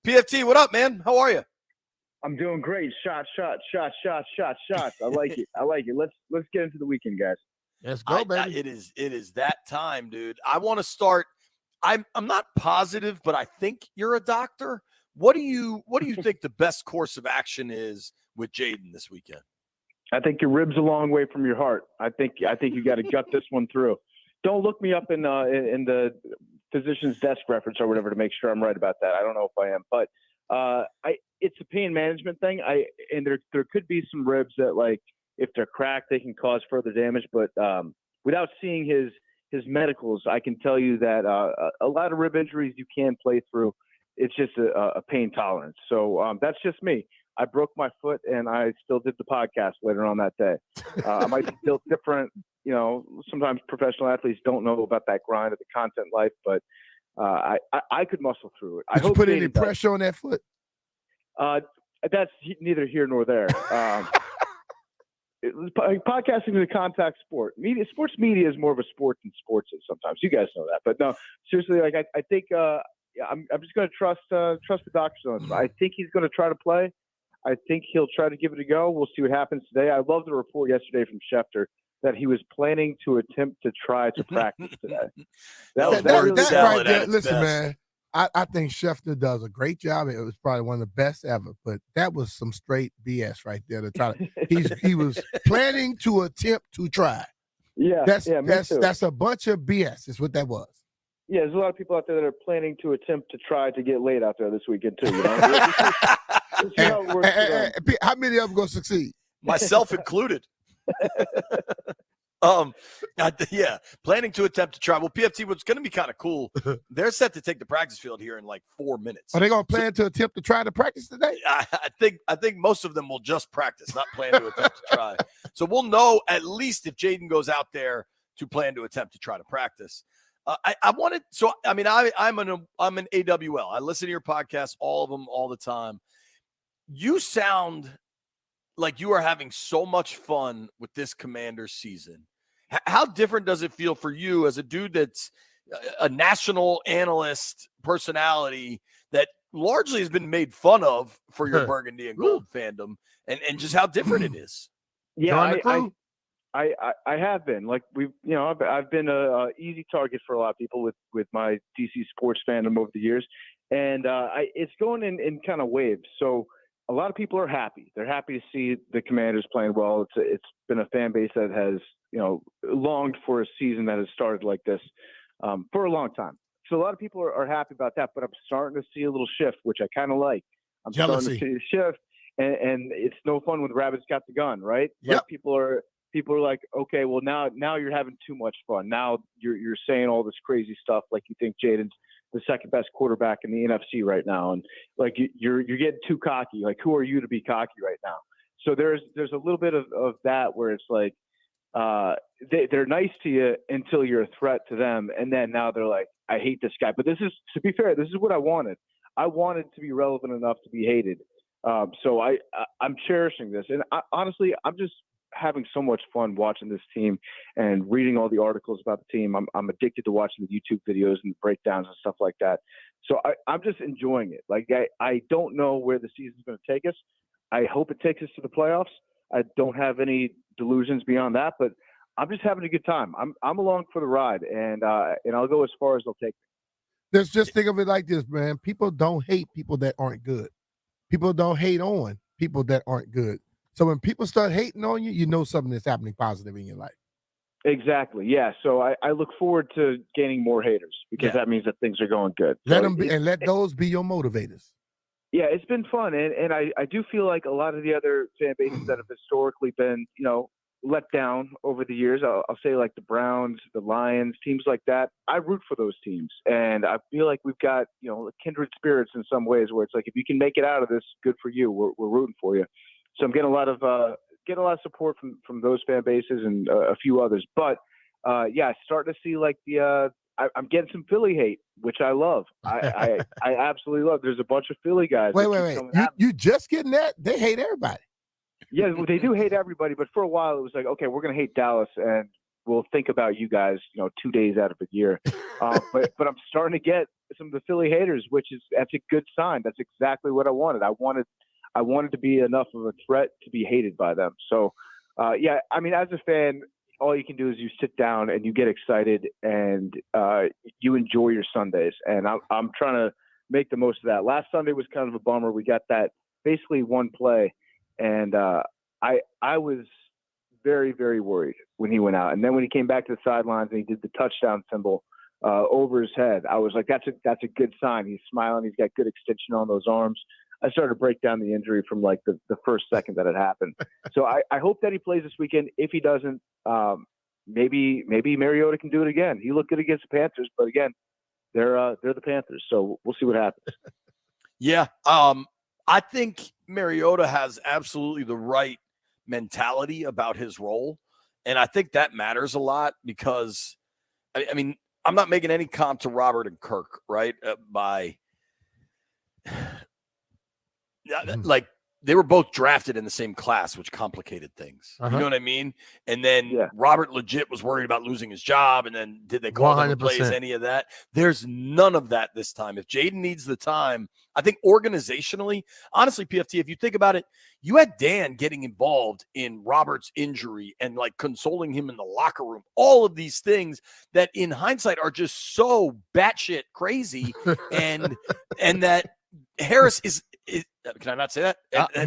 PFT, what up, man? How are you? I'm doing great. Shots. I like it. Let's get into the weekend, guys. Let's go, baby. It is that time, dude. I want to start. I'm not positive, but I think you're a doctor. What do you think the best course of action is with Jayden this weekend? I think your rib's a long way from your heart. I think you got to gut this one through. Don't look me up in the physician's desk reference or whatever to make sure I'm right about that. I don't know if I am, but it's a pain management thing. And there could be some ribs that, like, if they're cracked, they can cause further damage. But without seeing his medicals, I can tell you that a lot of rib injuries you can play through. It's just a pain tolerance. So that's just me. I broke my foot, and I still did the podcast later on that day. I might be built different. You know, sometimes professional athletes don't know about that grind of the content life, but I could muscle through it. Did you put any pressure on that foot? That's neither here nor there. Podcasting is a contact sport. Sports media is more of a sport than sports is sometimes. You guys know that, but no, seriously, like I think I'm just going to trust the doctors on this. I think he's going to try to play. I think he'll try to give it a go. We'll see what happens today. I love the report yesterday from Schefter that he was planning to attempt to try to practice today. That right there, listen, man, I think Schefter does a great job. It was probably one of the best ever, but that was some straight BS right there to try to he was planning to attempt to try. Yeah, that's a bunch of BS is what that was. Yeah, there's a lot of people out there that are planning to attempt to try to get laid out there this weekend too. You know? How many of them going to succeed? Myself included. Yeah, planning to attempt to try. Well, PFT, what's going to be kind of cool, they're set to take the practice field here in like 4 minutes. Are they going to plan to attempt to try to practice today? I think most of them will just practice, not plan to attempt to try. So we'll know at least if Jayden goes out there to plan to attempt to try to practice. I'm an AWL. I listen to your podcast, all of them, all the time. You sound like you are having so much fun with this Commanders season. How different does it feel for you as a dude that's a national analyst personality that largely has been made fun of for your burgundy and gold fandom, and just how different it is? Yeah, I have been. Like, I've been a easy target for a lot of people with my DC sports fandom over the years, and it's going in kind of waves. So a lot of people are happy. They're happy to see the Commanders playing well. It's been a fan base that has longed for a season that has started like this for a long time. So a lot of people are happy about that. But I'm starting to see a little shift, which I kind of like. I'm Jealousy. starting to see a shift, and it's no fun when the rabbit's got the gun, right? Yep. Like people are like, okay, well now you're having too much fun. Now you're saying all this crazy stuff like you think Jaden's the second best quarterback in the NFC right now, and like you're getting too cocky. Like, who are you to be cocky right now? So there's a little bit of that where it's like they're nice to you until you're a threat to them, and then now they're like, I hate this guy. But this is, to be fair, this is what I wanted. I wanted to be relevant enough to be hated. So I'm cherishing this, and honestly, I'm just having so much fun watching this team and reading all the articles about the team. I'm addicted to watching the YouTube videos and breakdowns and stuff like that. So I'm just enjoying it. Like, I don't know where the season's going to take us. I hope it takes us to the playoffs. I don't have any delusions beyond that, but I'm just having a good time. I'm along for the ride, and I'll go as far as they'll take me. Just think of it like this, man. People don't hate people that aren't good. People don't hate on people that aren't good. So when people start hating on you, you know something is happening positive in your life. Exactly. Yeah. So I look forward to gaining more haters because that means that things are going good. Let them be, and let those be your motivators. Yeah, it's been fun, and I do feel like a lot of the other fan bases that have historically been let down over the years. I'll say like the Browns, the Lions, teams like that. I root for those teams, and I feel like we've got kindred spirits in some ways where it's like if you can make it out of this, good for you. We're rooting for you. So I'm getting a lot of support from those fan bases and a few others. But starting to see like I'm getting some Philly hate, which I love. I absolutely love. There's a bunch of Philly guys. Wait. You just getting that? They hate everybody. Yeah, well, they do hate everybody. But for a while, it was like, okay, we're going to hate Dallas, and we'll think about you guys, 2 days out of a year. But I'm starting to get some of the Philly haters, that's a good sign. That's exactly what I wanted. I wanted to be enough of a threat to be hated by them. So, yeah, I mean, as a fan, all you can do is you sit down and you get excited and you enjoy your Sundays. And I'm trying to make the most of that. Last Sunday was kind of a bummer. We got that basically one play, and I was very, very worried when he went out. And then when he came back to the sidelines and he did the touchdown symbol over his head, I was like, that's a good sign. He's smiling. He's got good extension on those arms. I started to break down the injury from like the first second that it happened. So I hope that he plays this weekend. If he doesn't, maybe Mariota can do it again. He looked good against the Panthers, but again, they're the Panthers. So we'll see what happens. Yeah. I think Mariota has absolutely the right mentality about his role. And I think that matters a lot because, I mean, I'm not making any comp to Robert and Kirk, right? Like they were both drafted in the same class, which complicated things. You know what I mean? And then Robert legit was worried about losing his job. And then did they call him to play any of that? There's none of that this time. If Jayden needs the time, I think organizationally, honestly, PFT, if you think about it, you had Dan getting involved in Robert's injury and like consoling him in the locker room. All of these things that in hindsight are just so batshit crazy. and that Harris is can I not say that?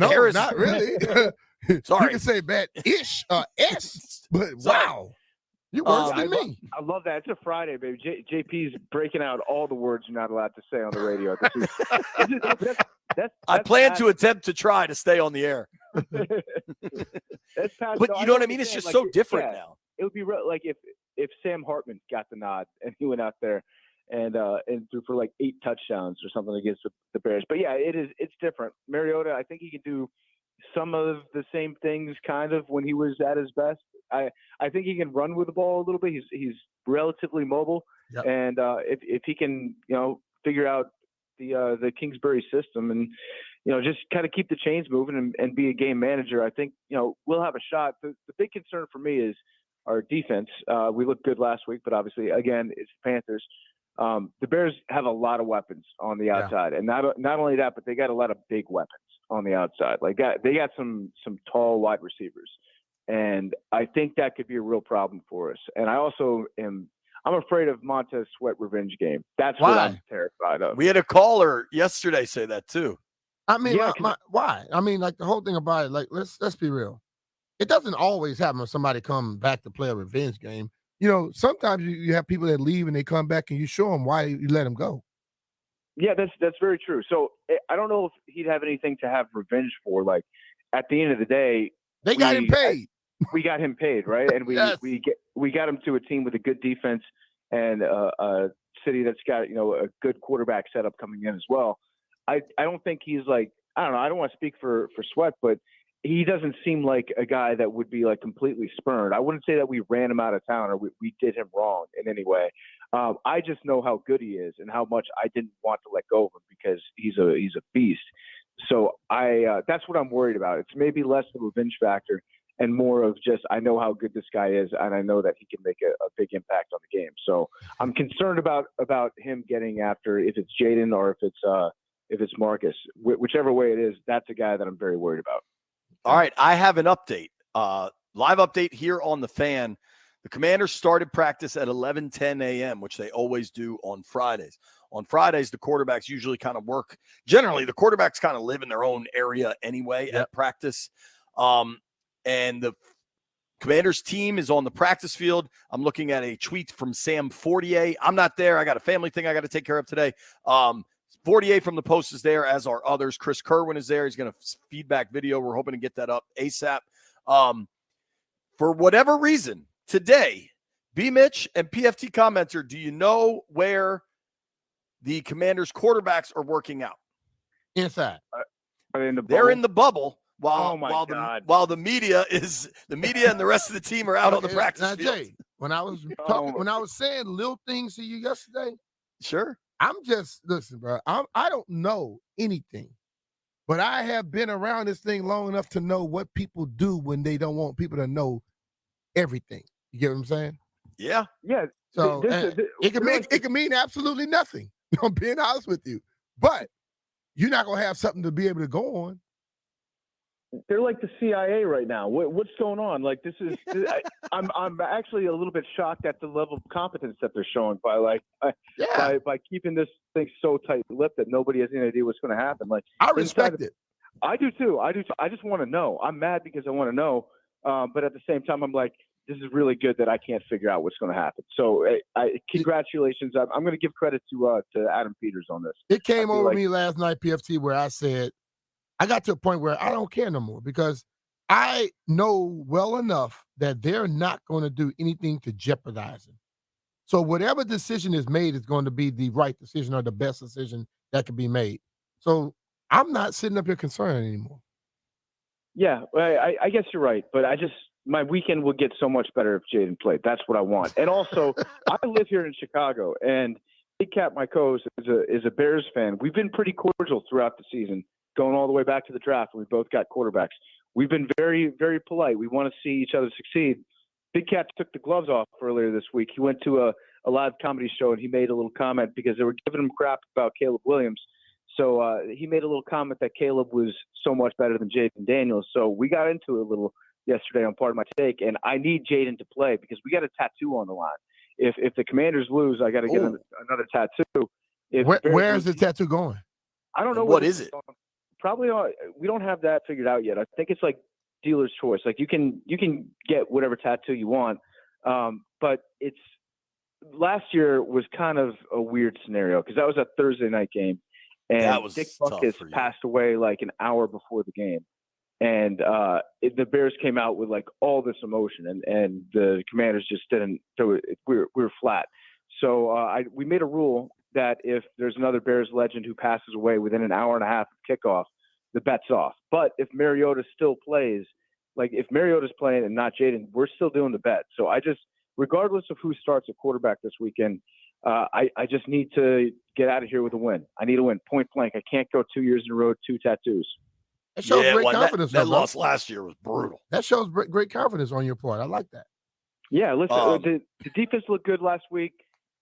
No, Harris, not really. Sorry. You can say bad-ish, S, but wow. You worse than me. I love that. It's a Friday, baby. JP's breaking out all the words you're not allowed to say on the radio. I plan to attempt to try to stay on the air. But you know what I mean? It's just like, so different now. It would be like if Sam Hartman got the nod and he went out there and threw for like 8 touchdowns or something against the Bears. But yeah, it's different. Mariota, I think he can do some of the same things kind of when he was at his best. I think he can run with the ball a little bit. He's relatively mobile. Yep. And if he can, figure out the Kingsbury system and, just kind of keep the chains moving and be a game manager, I think, we'll have a shot. The big concern for me is our defense. We looked good last week, but obviously, again, it's the Panthers. The Bears have a lot of weapons on the outside, and not only that, but they got a lot of big weapons on the outside. Like they got some tall wide receivers, and I think that could be a real problem for us. And I also I'm afraid of Montez Sweat revenge game. That's what I'm terrified of. We had a caller yesterday say that too. I mean, why? I mean, like the whole thing about it. Like let's be real. It doesn't always happen when somebody come back to play a revenge game. Sometimes you have people that leave and they come back and you show them why you let them go. Yeah, that's very true. So I don't know if he'd have anything to have revenge for. Like at the end of the day, they got him paid. We got him paid, right? And we got him to a team with a good defense and a city that's got a good quarterback setup coming in as well. I don't think he's like, I don't know. I don't want to speak for Sweat, but he doesn't seem like a guy that would be like completely spurned. I wouldn't say that we ran him out of town or we did him wrong in any way. I just know how good he is and how much I didn't want to let go of him because he's a beast. So that's what I'm worried about. It's maybe less the revenge factor and more of just, I know how good this guy is and I know that he can make a big impact on the game. So I'm concerned about him getting after, if it's Jayden or if it's Marcus, whichever way it is, that's a guy that I'm very worried about. All right, I have an update. Live update here on the Fan. The Commanders started practice at 11:10 a.m., which they always do on Fridays. On Fridays, the quarterbacks usually kind of work. Generally, the quarterbacks kind of live in their own area anyway at practice. And the Commanders team is on the practice field. I'm looking at a tweet from Sam Fortier. I'm not there. I got a family thing I got to take care of today. Fortier from the Post is there, as are others. Chris Kerwin is there. He's going to feedback video. We're hoping to get that up ASAP. For whatever reason, today, BMitch and PFT Commenter, do you know where the Commanders quarterbacks are working out? Inside. Are they in the bubble? They're in the bubble while the media and the rest of the team are out on the practice field. Jay, when I was saying little things to you yesterday, sure. Listen, bro, I don't know anything, but I have been around this thing long enough to know what people do when they don't want people to know everything. You get what I'm saying? Yeah. Yeah. So it can mean absolutely nothing. I'm being honest with you. But you're not gonna have something to be able to go on. They're like the CIA right now. What's going on? Like I'm actually a little bit shocked at the level of competence that they're showing by keeping this thing so tight-lipped that nobody has any idea what's going to happen. Like I respect it. I do too. I just want to know. I'm mad because I want to know, but at the same time, I'm like, this is really good that I can't figure out what's going to happen. So, congratulations. I'm going to give credit to Adam Peters on this. It came over me last night, PFT, where I said, I got to a point where I don't care no more because I know well enough that they're not going to do anything to jeopardize him. So whatever decision is made is going to be the right decision or the best decision that can be made. So I'm not sitting up here concerned anymore. Yeah, I guess you're right, but my weekend would get so much better if Jaden played. That's what I want. And also, I live here in Chicago, and Big Cat, my co-host, is a Bears fan. We've been pretty cordial throughout the season, going all the way back to the draft. We both got quarterbacks. We've been very, very polite. We want to see each other succeed. Big Cat took the gloves off earlier this week. He went to a live comedy show, and he made a little comment because they were giving him crap about Caleb Williams. So he made a little comment that Caleb was so much better than Jayden Daniels. So we got into it a little yesterday on Part of My Take, and I need Jayden to play because we got a tattoo on the line. If the Commanders lose, I got to get another tattoo. Where is the tattoo going? I don't know. What is it? Probably we don't have that figured out yet. I think it's like dealer's choice. Like you can get whatever tattoo you want, but it's last year was kind of a weird scenario because that was a Thursday night game, and Dick Butkus passed away like an hour before the game, and the Bears came out with like all this emotion, and the Commanders just didn't. So we were flat. So we made a rule that if there's another Bears legend who passes away within an hour and a half of kickoff, the bet's off. But if Mariota still plays, like if Mariota's playing and not Jaden, we're still doing the bet. So regardless of who starts at quarterback this weekend, I just need to get out of here with a win. I need a win, point blank. I can't go 2 years in a row, 2 tattoos. That shows great confidence. That loss last year was brutal. That shows great confidence on your part. I like that. Yeah, listen, the defense looked good last week.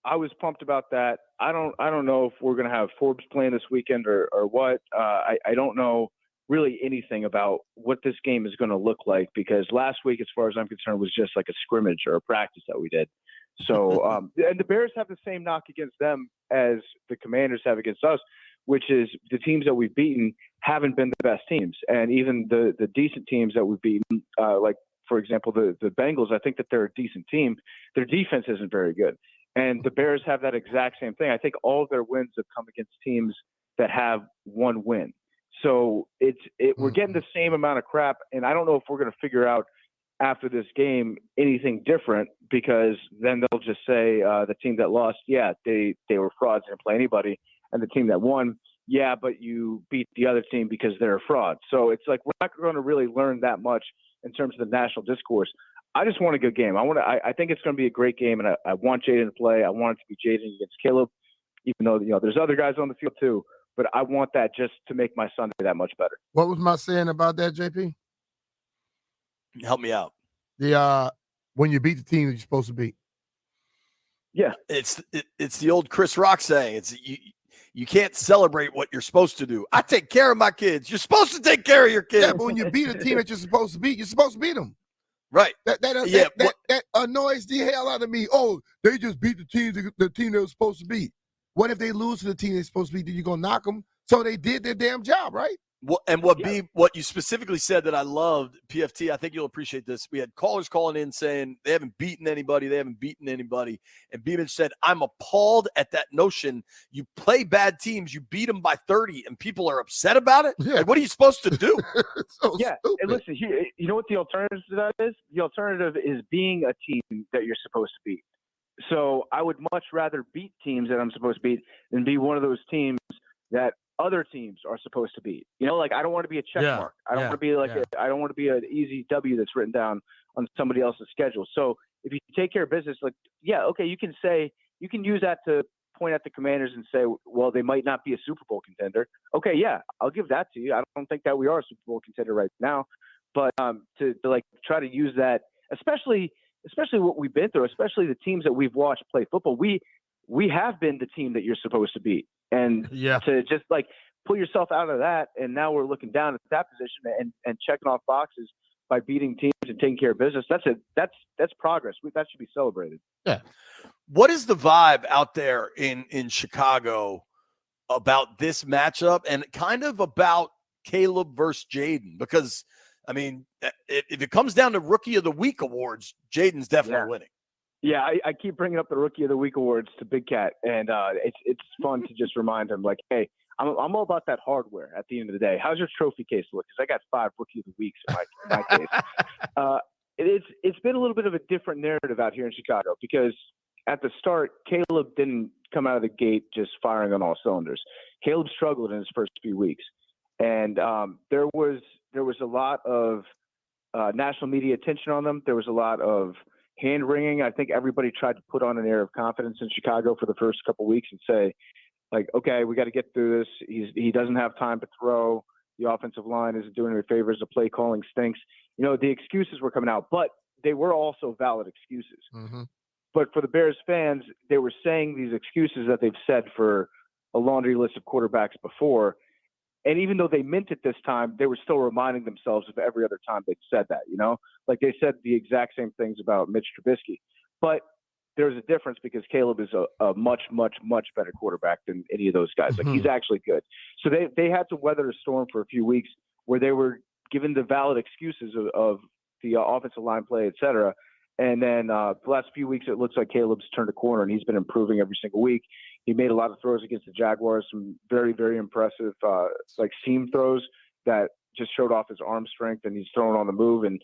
I was pumped about that. I don't know if we're going to have Forbes playing this weekend or what. I don't know really anything about what this game is going to look like because last week, as far as I'm concerned, was just like a scrimmage or a practice that we did. So, and the Bears have the same knock against them as the Commanders have against us, which is the teams that we've beaten haven't been the best teams. And even the decent teams that we've beaten, like, for example, the Bengals, I think that they're a decent team. Their defense isn't very good. And the Bears have that exact same thing. I think all of their wins have come against teams that have one win. So we're getting the same amount of crap. And I don't know if we're going to figure out after this game anything different because then they'll just say the team that lost, yeah, they were frauds, didn't play anybody. And the team that won, yeah, but you beat the other team because they're a fraud. So it's like we're not going to really learn that much in terms of the national discourse. I just want a good game. I think it's going to be a great game, and I want Jaden to play. I want it to be Jaden against Caleb, even though there's other guys on the field too. But I want that just to make my Sunday that much better. What was my saying about that, JP? Help me out. When you beat the team that you're supposed to beat. Yeah, it's the old Chris Rock saying. It's you can't celebrate what you're supposed to do. I take care of my kids. You're supposed to take care of your kids. Yeah, but when you beat a team that you're supposed to beat, you're supposed to beat them. Right. That annoys the hell out of me. Oh, they just beat the team they were supposed to beat. What if they lose to the team they're supposed to beat? Then you're gonna knock them? So they did their damn job, right? What you specifically said that I loved, PFT, I think you'll appreciate this. We had callers calling in saying they haven't beaten anybody. And BMitch said, I'm appalled at that notion. You play bad teams, you beat them by 30, and people are upset about it? Yeah. Like, what are you supposed to do? Yeah, and listen, you know what the alternative to that is? The alternative is being a team that you're supposed to beat. So I would much rather beat teams that I'm supposed to beat than be one of those teams that other teams are supposed to beat. Like I don't want to be a check mark. I don't want to be I don't want to be an easy W that's written down on somebody else's schedule. So if you take care of business, you can use that to point at the Commanders and say, well, they might not be a Super Bowl contender. Okay, yeah, I'll give that to you. I don't think that we are a Super Bowl contender right now, but to try to use that, especially especially what we've been through, especially the teams that we've watched play football. We have been the team that you're supposed to beat, and to just like pull yourself out of that, and now we're looking down at that position and checking off boxes by beating teams and taking care of business. That's progress. That should be celebrated. Yeah. What is the vibe out there in Chicago about this matchup and kind of about Caleb versus Jayden? Because, I mean, if it comes down to Rookie of the Week awards, Jaden's definitely winning. Yeah, I keep bringing up the Rookie of the Week awards to Big Cat, and it's fun to just remind him, like, hey, I'm all about that hardware at the end of the day. How's your trophy case look? Because I got 5 Rookie of the Weeks in my case. It's been a little bit of a different narrative out here in Chicago because at the start, Caleb didn't come out of the gate just firing on all cylinders. Caleb struggled in his first few weeks, and there was a lot of national media attention on them. There was a lot of hand wringing. I think everybody tried to put on an air of confidence in Chicago for the first couple of weeks and say, like, okay, we got to get through this. He doesn't have time to throw. The offensive line isn't doing any favors. The play calling stinks. You know, the excuses were coming out, but they were also valid excuses. Mm-hmm. But for the Bears fans, they were saying these excuses that they've said for a laundry list of quarterbacks before. And even though they meant it this time, they were still reminding themselves of every other time they'd said that, you know? Like they said the exact same things about Mitch Trubisky. But there's a difference because Caleb is a much, much, much better quarterback than any of those guys. Like he's actually good. So they had to weather a storm for a few weeks where they were given the valid excuses of the offensive line play, et cetera. And then the last few weeks, it looks like Caleb's turned a corner and he's been improving every single week. He made a lot of throws against the Jaguars, some very, very impressive like seam throws that just showed off his arm strength, and he's throwing on the move. And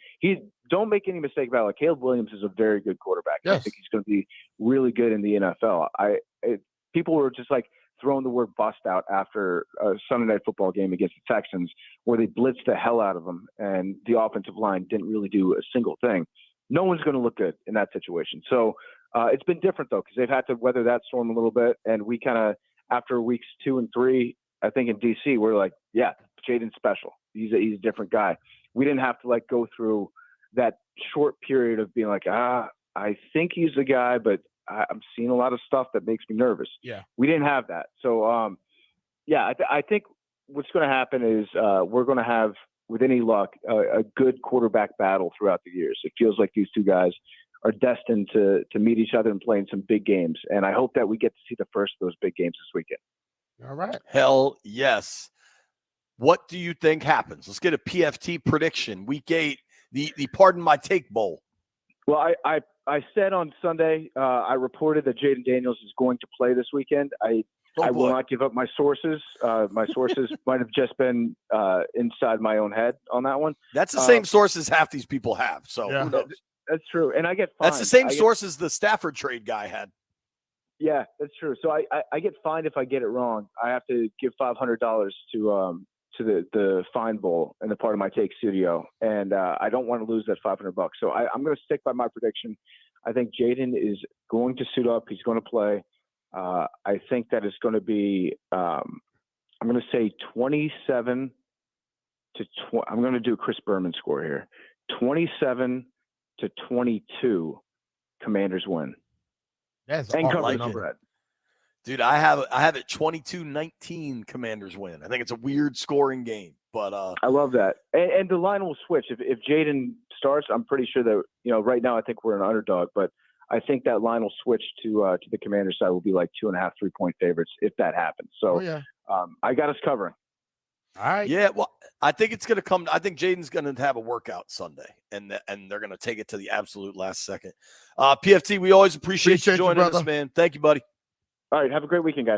don't make any mistake about it. Like, Caleb Williams is a very good quarterback. Yes. I think he's going to be really good in the NFL. People were just like throwing the word bust out after a Sunday Night Football game against the Texans where they blitzed the hell out of them, and the offensive line didn't really do a single thing. No one's going to look good in that situation. So it's been different, though, because they've had to weather that storm a little bit. And we kind of, after weeks 2 and 3, I think in D.C., we're like, yeah, Jayden's special. He's a different guy. We didn't have to, like, go through that short period of being like, I think he's the guy, but I'm seeing a lot of stuff that makes me nervous. Yeah. We didn't have that. So, I think what's going to happen is we're going to have, with any luck, a good quarterback battle throughout the years. It feels like these two guys are destined to meet each other and play in some big games. And I hope that we get to see the first of those big games this weekend. All right. Hell yes. What do you think happens? Let's get a PFT prediction. Week 8, the Pardon My Take Bowl. Well, I said on Sunday, I reported that Jayden Daniels is going to play this weekend. I will not give up my sources. My sources might have just been inside my own head on that one. That's the same sources half these people have. So who knows? That's true. And I get fined. That's the same sources the Stafford trade guy had. Yeah, that's true. So I get fined if I get it wrong. I have to give $500 to the fine bowl in the Part of My Take studio, and I don't want to lose that $500. So I'm going to stick by my prediction. I think Jayden is going to suit up. He's going to play. I think that it's going to be. I'm going to say 27 to 20. I'm going to do a Chris Berman score here. 27 to 22. Commanders win. That's and cover like the spread. Dude, I have it 22-19 Commanders win. I think it's a weird scoring game, but I love that. And the line will switch. If Jayden starts, I'm pretty sure that, right now I think we're an underdog, but I think that line will switch to the Commanders side. Will be like 2.5, 3-point favorites if that happens. So I got us covering. All right. Yeah, well, I think it's going to come. I think Jayden's going to have a workout Sunday, and they're going to take it to the absolute last second. PFT, we alwaase appreciate you joining us, man. Thank you, buddy. All right. Have a great weekend, guys.